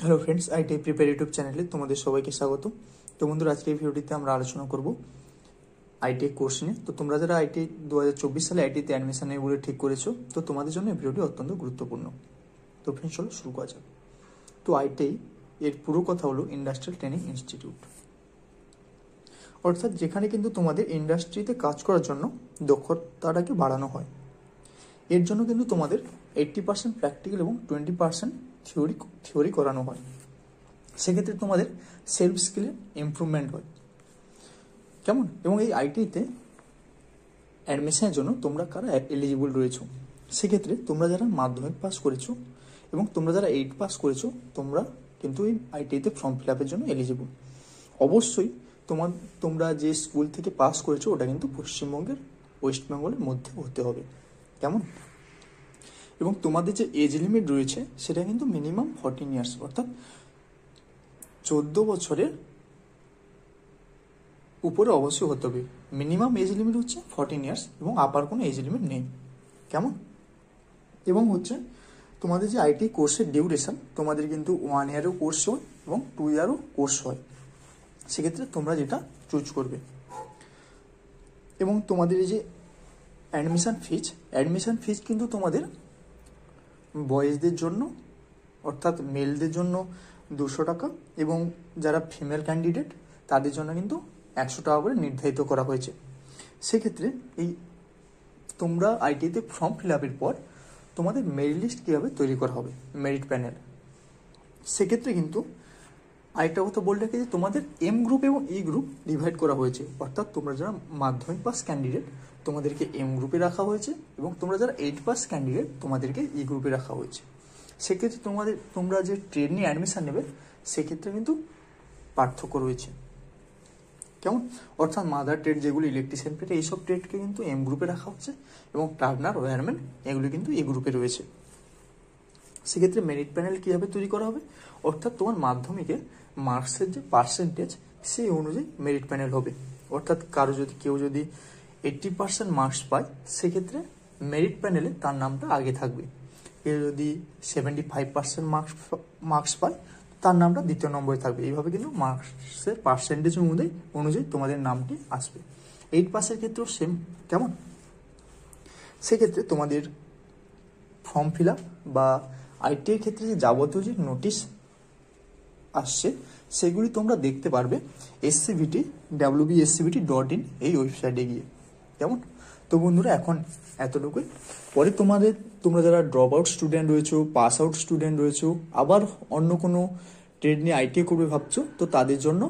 Hello friends, IT prepare YouTube চ্যানেলে তোমাদের সবাইকে স্বাগত। তো বন্ধুরা, আজকে এই ভিডিওটিতে আমরা আলোচনা করব আইটি কোর্স নিয়ে। তো তোমরা যারা আইটি 2024 সালে আইটিতে অ্যাডমিশন নেবে বলে ঠিক করেছো, তো তোমাদের জন্য এই ভিডিওটি অত্যন্ত গুরুত্বপূর্ণ। তো ফ্রেন্ডস, চলো শুরু করা যাক। তো আইটি এর পুরো কথা হলো ইন্ডাস্ট্রিয়াল ট্রেনিং ইনস্টিটিউট, অর্থাৎ যেখানে কিন্তু তোমাদের ইন্ডাস্ট্রিতে কাজ করার জন্য দক্ষতাটাকে বাড়ানো হয়। এর জন্য কিন্তু তোমাদের 80% প্র্যাকটিক্যাল এবং 20% থিওরি করানো হয়। সেক্ষেত্রে তোমাদের সেলফ স্কিলের ইমপ্রুভমেন্ট হয়, কেমন? এবং এই আইটিতে অ্যাডমিশনের জন্য তোমরা কারা এলিজিবল রয়েছো, সেক্ষেত্রে তোমরা যারা মাধ্যমিক পাস করেছো এবং তোমরা যারা 8 পাস করেছো, তোমরা কিন্তু এই আইটিতে ফর্ম ফিল আপের জন্য এলিজিবল। অবশ্যই তোমরা যে স্কুল থেকে পাস করেছো ওটা কিন্তু পশ্চিমবঙ্গের ওয়েস্ট বেঙ্গলের মধ্যে হতে হবে, কেমন? এবং তোমাদের যে এজ লিমিট রয়েছে সেটা কিন্তু মিনিমাম 14 ইয়ার্স, অর্থাৎ 14 বছরের উপরে অবশ্যই হতে হবে। মিনিমাম এজ লিমিট হচ্ছে 14 ইয়ার্স এবং আপার কোনো এজ লিমিট নেই, কেমন? এবং হচ্ছে তোমাদের যে আইটি কোর্সের ডিউরেশন, তোমাদের কিন্তু 1 ইয়ারও কোর্স হয় এবং 2 ইয়ারও কোর্স হয়। সেক্ষেত্রে তোমরা যেটা চুজ করবে। এবং তোমাদের এই যে অ্যাডমিশন ফিজ কিন্তু তোমাদের বয়েজদের জন্য অর্থাৎ মেলদের জন্য 200 টাকা এবং যারা ফিমেল ক্যান্ডিডেট তাদের জন্য কিন্তু 100 টাকা করে নির্ধারিত করা হয়েছে। সেক্ষেত্রে এই তোমরা আইটিতে ফর্ম ফিল আপের পর তোমাদের মেরিট লিস্ট কীভাবে তৈরি করা হবে, মেরিট প্যানেল। সেক্ষেত্রে কিন্তু আরেকটা কথা বলে রাখি যে তোমাদের এম গ্রুপ এবং ই গ্রুপ ডিভাইড করা হয়েছে, অর্থাৎ তোমরা যারা মাধ্যমিক পাস ক্যান্ডিডেট তোমাদেরকে এম গ্রুপে রাখা হয়েছে এবং তোমরা যারা 8 পাস ক্যান্ডিডেট তোমাদেরকে ই গ্রুপে রাখা হয়েছে। সেক্ষেত্রে তোমরা যে ট্রেড নিয়ে অ্যাডমিশন নেবে সেক্ষেত্রে কিন্তু পার্থক্য রয়েছে, কেমন? অর্থাৎ মাদার ট্রেড যেগুলো ইলেকট্রিশিয়ান ট্রেড, এইসব ট্রেডকে কিন্তু এম গ্রুপে রাখা হচ্ছে এবং টার্নার ওয়্যারম্যান এগুলো কিন্তু এ গ্রুপে রয়েছে। সেক্ষেত্রে মেরিট প্যানেল কীভাবে তৈরি করা হবে, অর্থাৎ তোমার মাধ্যমিকে মার্কসের যে পার্সেন্টেজ সেই অনুযায়ী মেরিট প্যানেল হবে। অর্থাৎ কেউ যদি 80% মার্কস পায় সেক্ষেত্রে মেরিট প্যানেলে তার নামটা আগে থাকবে। কেউ যদি 75% মার্কস পায় তার নামটা দ্বিতীয় নম্বরে থাকবে। এইভাবে কিন্তু মার্কসের পার্সেন্টেজ অনুযায়ী তোমাদের নামটি আসবে। 8 পাসের ক্ষেত্রেও সেম, কেমন? সেক্ষেত্রে তোমাদের ফর্ম ফিল আপ বা আইটিআই ক্ষেত্রে যে যাবতীয় যে নোটিশ আসছে সেগুলি তোমরা দেখতে পারবে wbscvt.in এই ওয়েবসাইটে গিয়ে, কেমন? তো বন্ধুরা, এখন এতটুকুই। পরে তোমরা যারা ড্রপ আউট স্টুডেন্ট রয়েছো, পাস আউট স্টুডেন্ট রয়েছো, আবার অন্য কোনো ট্রেড নিয়ে আইটিআই করবে ভাবছো, তো তাদের জন্য